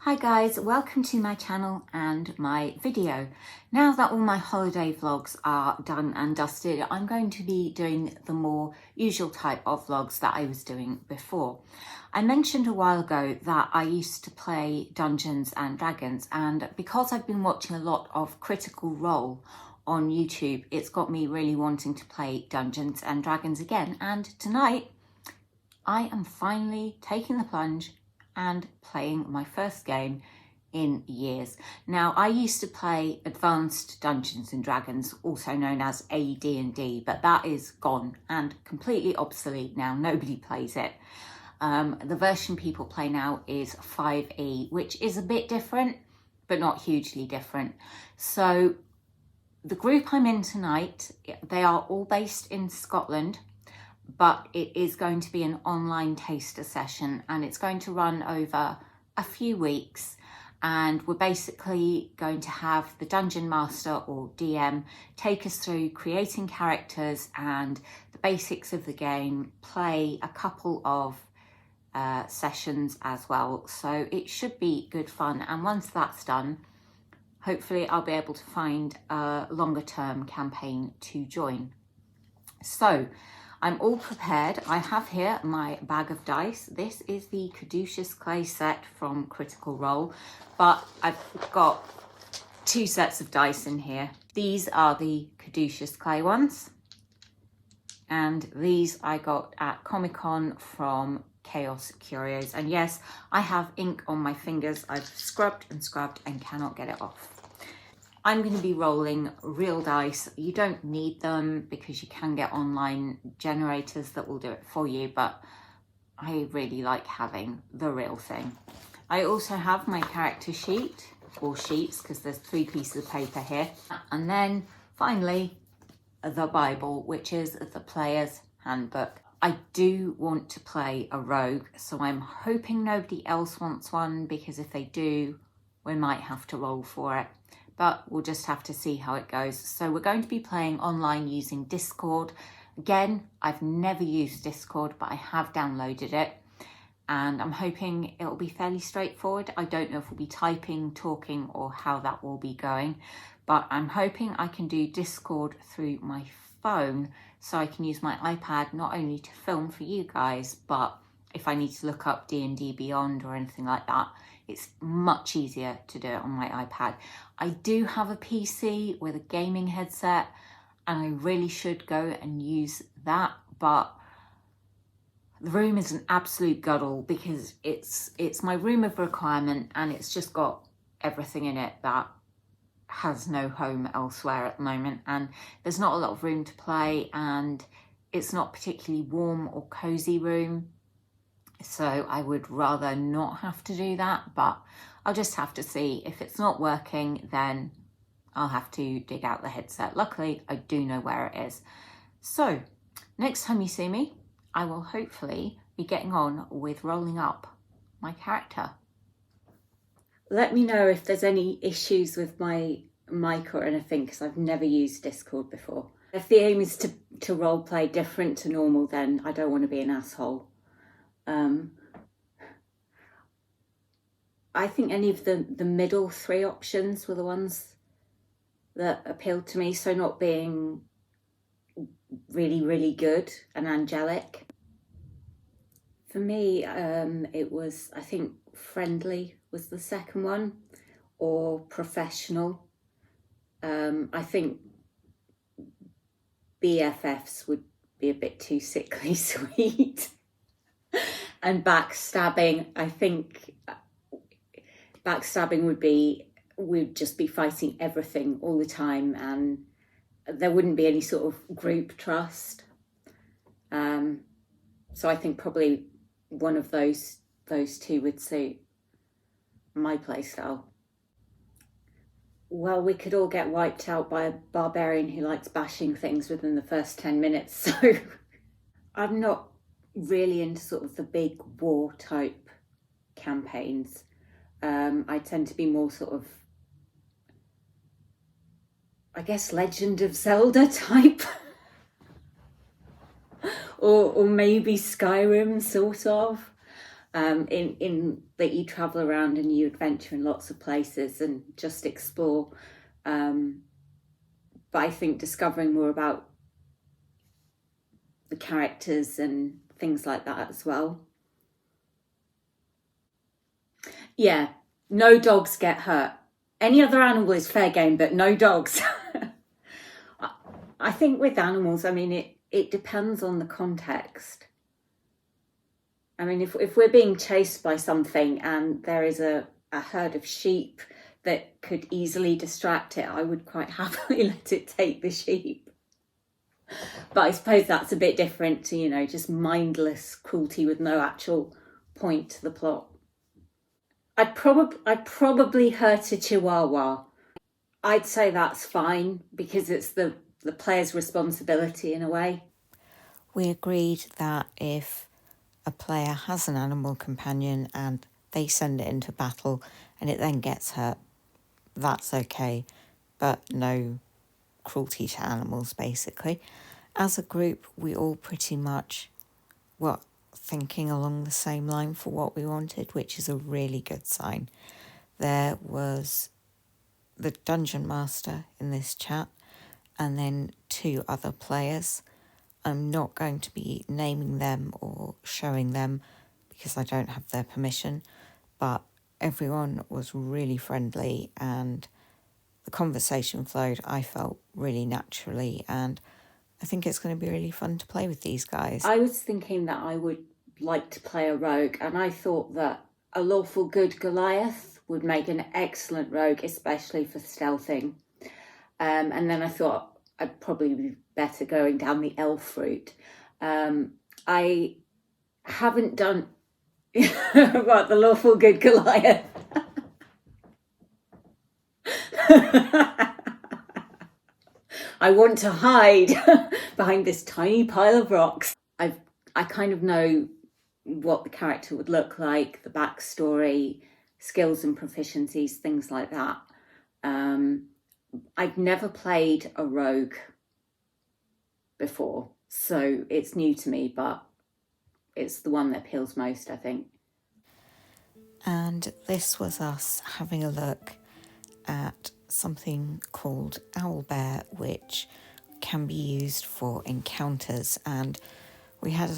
Hi guys, welcome to my channel and my video. Now that all my holiday vlogs are done and dusted, I'm going to be doing the more usual type of vlogs that I was doing before. I mentioned a while ago that I used to play Dungeons and Dragons, and because I've been watching a lot of Critical Role on YouTube, it's got me really wanting to play Dungeons and Dragons again. And tonight I am finally taking the plunge and playing my first game in years. Now, I used to play Advanced Dungeons and Dragons, also known as AD&D, but that is gone and completely obsolete now. Nobody plays it. The version people play now is 5e, which is a bit different, but not hugely different. So the group I'm in tonight, they are all based in Scotland, but it is going to be an online taster session and it's going to run over a few weeks, and we're basically going to have the Dungeon Master or DM take us through creating characters and the basics of the game, play a couple of sessions as well. So it should be good fun, and once that's done, hopefully I'll be able to find a longer term campaign to join. So I'm all prepared. I have here my bag of dice. This is the Caduceus Clay set from Critical Role, but I've got two sets of dice in here. These are the Caduceus Clay ones, and these I got at Comic-Con from Chaos Curios. And yes, I have ink on my fingers. I've scrubbed and scrubbed and cannot get it off. I'm going to be rolling real dice. You don't need them because you can get online generators that will do it for you, but I really like having the real thing. I also have my character sheet, or sheets, because there's 3 pieces of paper here. And then finally, the Bible, which is the player's handbook. I do want to play a rogue, so I'm hoping nobody else wants one, because if they do, we might have to roll for it. But we'll just have to see how it goes. So we're going to be playing online using Discord. Again, I've never used Discord, but I have downloaded it, and I'm hoping it'll be fairly straightforward. I don't know if we'll be typing, talking, or how that will be going, but I'm hoping I can do Discord through my phone, so I can use my iPad not only to film for you guys, but if I need to look up D&D Beyond or anything like that, it's much easier to do it on my iPad. I do have a PC with a gaming headset, and I really should go and use that, but the room is an absolute guddle because it's my room of requirement, and it's just got everything in it that has no home elsewhere at the moment, and there's not a lot of room to play, and it's not particularly warm or cozy room. So I would rather not have to do that, but I'll just have to see. If it's not working, then I'll have to dig out the headset. Luckily, I do know where it is. So next time you see me, I will hopefully be getting on with rolling up my character. Let me know if there's any issues with my mic or anything, because I've never used Discord before. If the aim is to role play different to normal, then I don't want to be an asshole. I think any of the middle 3 options were the ones that appealed to me. So not being really, really good and angelic. For me, it was, I think, friendly was the second one, or professional. I think BFFs would be a bit too sickly sweet. And backstabbing, I think backstabbing we'd just be fighting everything all the time, and there wouldn't be any sort of group trust. So I think probably one of those 2 would suit my playstyle. Well, we could all get wiped out by a barbarian who likes bashing things within the first 10 minutes, so I'm not really into sort of the big war type campaigns. I tend to be more sort of, I guess, Legend of Zelda type. or maybe Skyrim, sort of. in that you travel around and you adventure in lots of places and just explore. But I think discovering more about the characters and things like that as well. Yeah, no dogs get hurt. Any other animal is fair game, but no dogs. I think with animals, I mean, it depends on the context. I mean, if we're being chased by something and there is a herd of sheep that could easily distract it, I would quite happily let it take the sheep. But I suppose that's a bit different to, just mindless cruelty with no actual point to the plot. I'd probably hurt a chihuahua. I'd say that's fine because it's the player's responsibility in a way. We agreed that if a player has an animal companion and they send it into battle and it then gets hurt, that's okay, but no cruelty to animals, basically. As a group, we all pretty much were thinking along the same line for what we wanted, which is a really good sign. There was the dungeon master in this chat and then 2 other players. I'm not going to be naming them or showing them because I don't have their permission, but everyone was really friendly and the conversation flowed, I felt, really naturally, and I think it's going to be really fun to play with these guys. I was thinking that I would like to play a rogue, and I thought that a lawful good Goliath would make an excellent rogue, especially for stealthing. And then I thought I'd probably be better going down the elf route. I haven't done what, the lawful good Goliath. I want to hide behind this tiny pile of rocks. I kind of know what the character would look like, the backstory, skills and proficiencies, things like that. I've never played a rogue before, so it's new to me, but it's the one that appeals most, I think. And this was us having a look at something called Owlbear, which can be used for encounters, and we had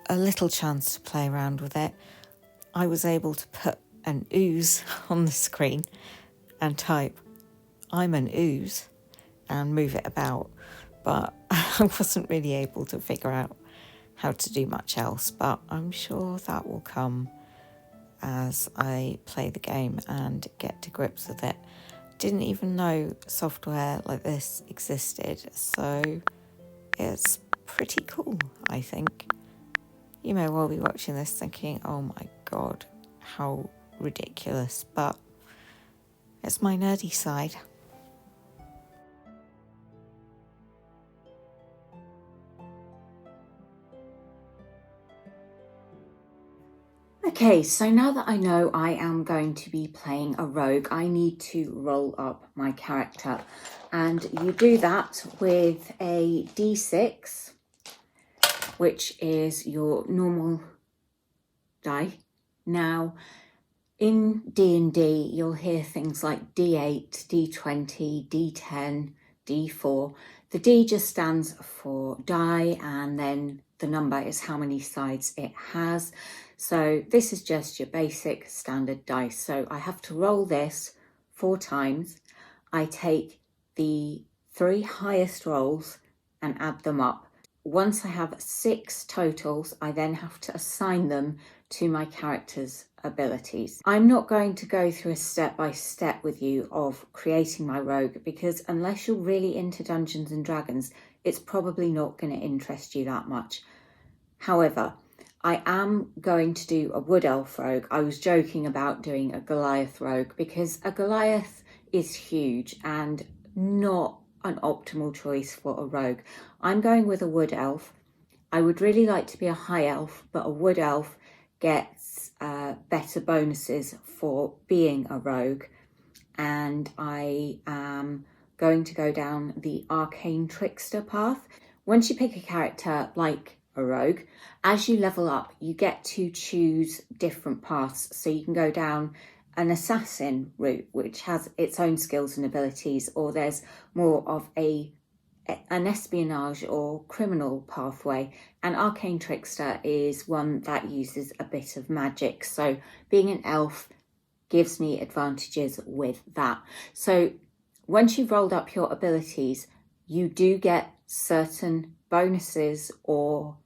a little chance to play around with it. I was able to put an ooze on the screen and type, "I'm an ooze," and move it about, but I wasn't really able to figure out how to do much else, but I'm sure that will come as I play the game and get to grips with it. Didn't even know software like this existed, so it's pretty cool, I think. You may well be watching this thinking, oh my god, how ridiculous, but it's my nerdy side. Okay, so now that I know I am going to be playing a rogue, I need to roll up my character. And you do that with a d6, which is your normal die. Now, in D&D, you'll hear things like D8, D20, D10, D4. The D just stands for die, and then the number is how many sides it has. So this is just your basic standard dice. So I have to roll this 4 times. I take the 3 highest rolls and add them up. Once I have 6 totals, I then have to assign them to my character's abilities. I'm not going to go through a step-by-step with you of creating my rogue, because unless you're really into Dungeons and Dragons, it's probably not going to interest you that much. However, I am going to do a wood elf rogue. I was joking about doing a Goliath rogue because a Goliath is huge and not an optimal choice for a rogue. I'm going with a wood elf. I would really like to be a high elf, but a wood elf gets better bonuses for being a rogue, and I am going to go down the arcane trickster path. Once you pick a character like a rogue. As you level up, you get to choose different paths. So you can go down an assassin route, which has its own skills and abilities, or there's more of an espionage or criminal pathway. And arcane trickster is one that uses a bit of magic. So being an elf gives me advantages with that. So once you've rolled up your abilities, you do get certain bonuses or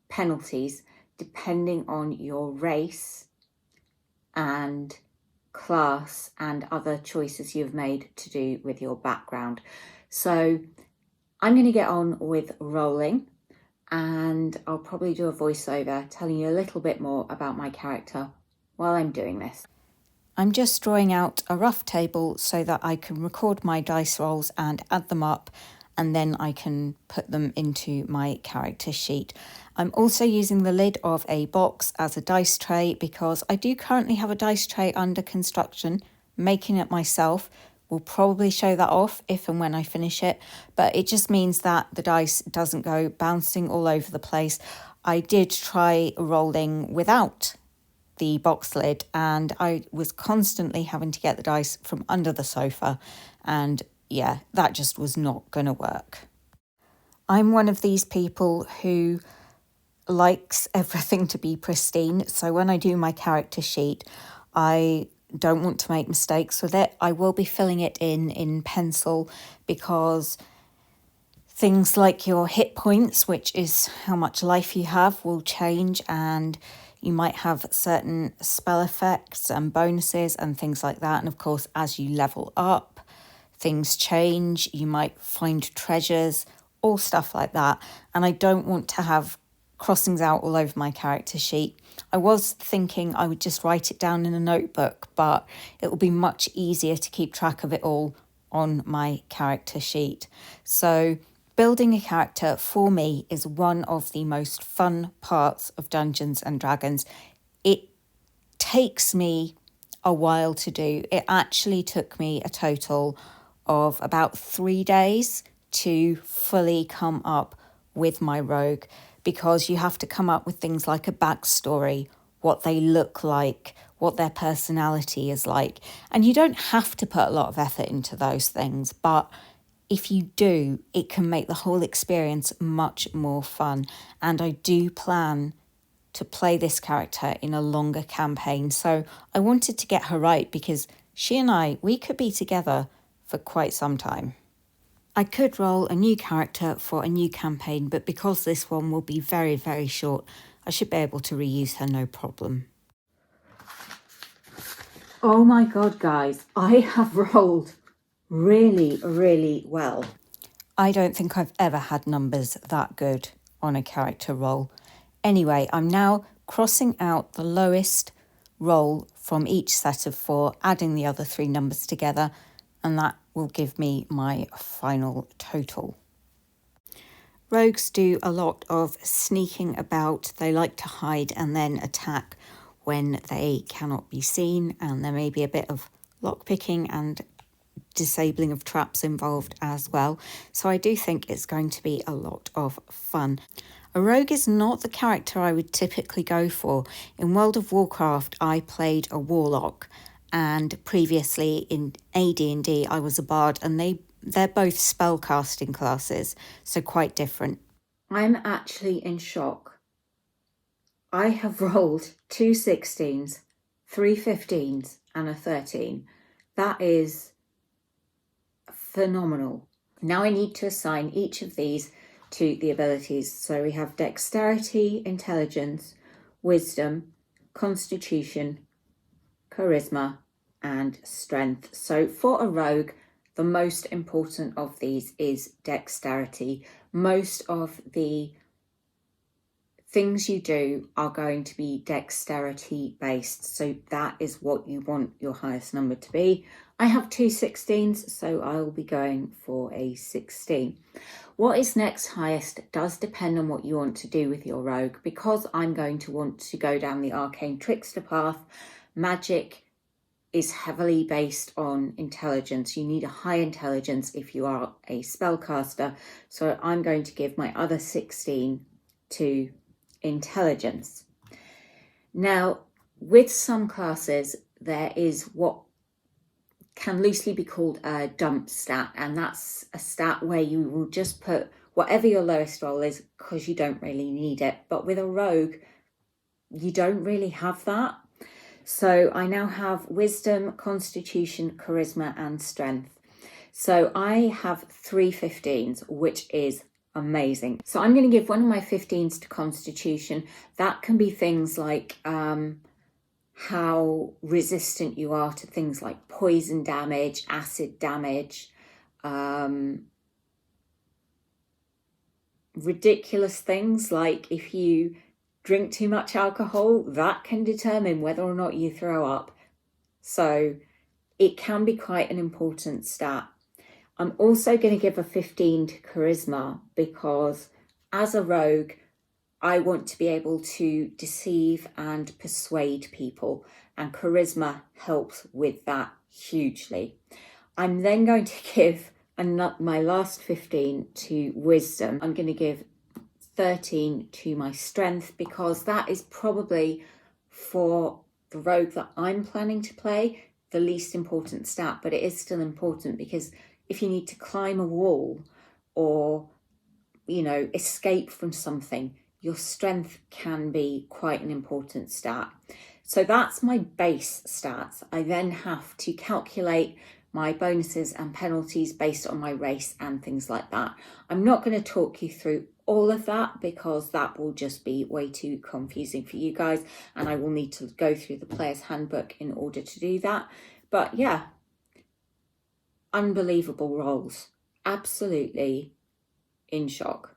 penalties depending on your race and class and other choices you've made to do with your background. So I'm going to get on with rolling, and I'll probably do a voiceover telling you a little bit more about my character while I'm doing this. I'm just drawing out a rough table so that I can record my dice rolls and add them up, and then I can put them into my character sheet. I'm also using the lid of a box as a dice tray because I do currently have a dice tray under construction. Making it myself will probably show that off if and when I finish it, but it just means that the dice doesn't go bouncing all over the place. I did try rolling without the box lid, and I was constantly having to get the dice from under the sofa, and yeah, that just was not going to work. I'm one of these people who likes everything to be pristine, so when I do my character sheet, I don't want to make mistakes with it. I will be filling it in pencil because things like your hit points, which is how much life you have, will change, and you might have certain spell effects and bonuses and things like that. And of course, as you level up, things change. You might find treasures, all stuff like that. And I don't want to have crossings out all over my character sheet. I was thinking I would just write it down in a notebook, but it will be much easier to keep track of it all on my character sheet. So building a character for me is one of the most fun parts of Dungeons and Dragons. It takes me a while to do. It actually took me a total of about 3 days to fully come up with my rogue, because you have to come up with things like a backstory, what they look like, what their personality is like. And you don't have to put a lot of effort into those things, but if you do, it can make the whole experience much more fun. And I do plan to play this character in a longer campaign. So I wanted to get her right because she and we could be together for quite some time. I could roll a new character for a new campaign, but because this one will be very, very short, I should be able to reuse her no problem. Oh my God, guys, I have rolled really, really well. I don't think I've ever had numbers that good on a character roll. Anyway, I'm now crossing out the lowest roll from each set of 4, adding the other 3 numbers together, and that will give me my final total. Rogues do a lot of sneaking about. They like to hide and then attack when they cannot be seen, and there may be a bit of lockpicking and disabling of traps involved as well. So I do think it's going to be a lot of fun. A rogue is not the character I would typically go for. In World of Warcraft, I played a warlock, and previously in AD&D, I was a bard, and they're both spellcasting classes, so quite different. I'm actually in shock. I have rolled 2 16s, 3 15s, and a 13. That is phenomenal. Now I need to assign each of these to the abilities. So we have dexterity, intelligence, wisdom, constitution, charisma, and strength. So for a rogue, the most important of these is dexterity. Most of the things you do are going to be dexterity based, so that is what you want your highest number to be. I have 2 16s, so I will be going for a 16. What is next highest does depend on what you want to do with your rogue. Because I'm going to want to go down the arcane trickster path, magic is heavily based on intelligence. You need a high intelligence if you are a spellcaster, so I'm going to give my other 16 to intelligence. Now, with some classes, there is what can loosely be called a dump stat, and that's a stat where you will just put whatever your lowest roll is because you don't really need it. But with a rogue, you don't really have that. So I now have wisdom, constitution, charisma, and strength. So I have 3 15s, which is amazing. So I'm going to give one of my 15s to constitution. That can be things like how resistant you are to things like poison damage, acid damage, ridiculous things like if you drink too much alcohol, that can determine whether or not you throw up. So it can be quite an important stat. I'm also going to give a 15 to charisma because as a rogue, I want to be able to deceive and persuade people, and charisma helps with that hugely. I'm then going to give my last 15 to wisdom. I'm going to give 13 to my strength because that is probably, for the rogue that I'm planning to play, the least important stat, but it is still important because if you need to climb a wall or, escape from something, your strength can be quite an important stat. So that's my base stats. I then have to calculate my bonuses and penalties based on my race and things like that. I'm not going to talk you through all of that because that will just be way too confusing for you guys, and I will need to go through the player's handbook in order to do that. But yeah, unbelievable rolls. Absolutely in shock.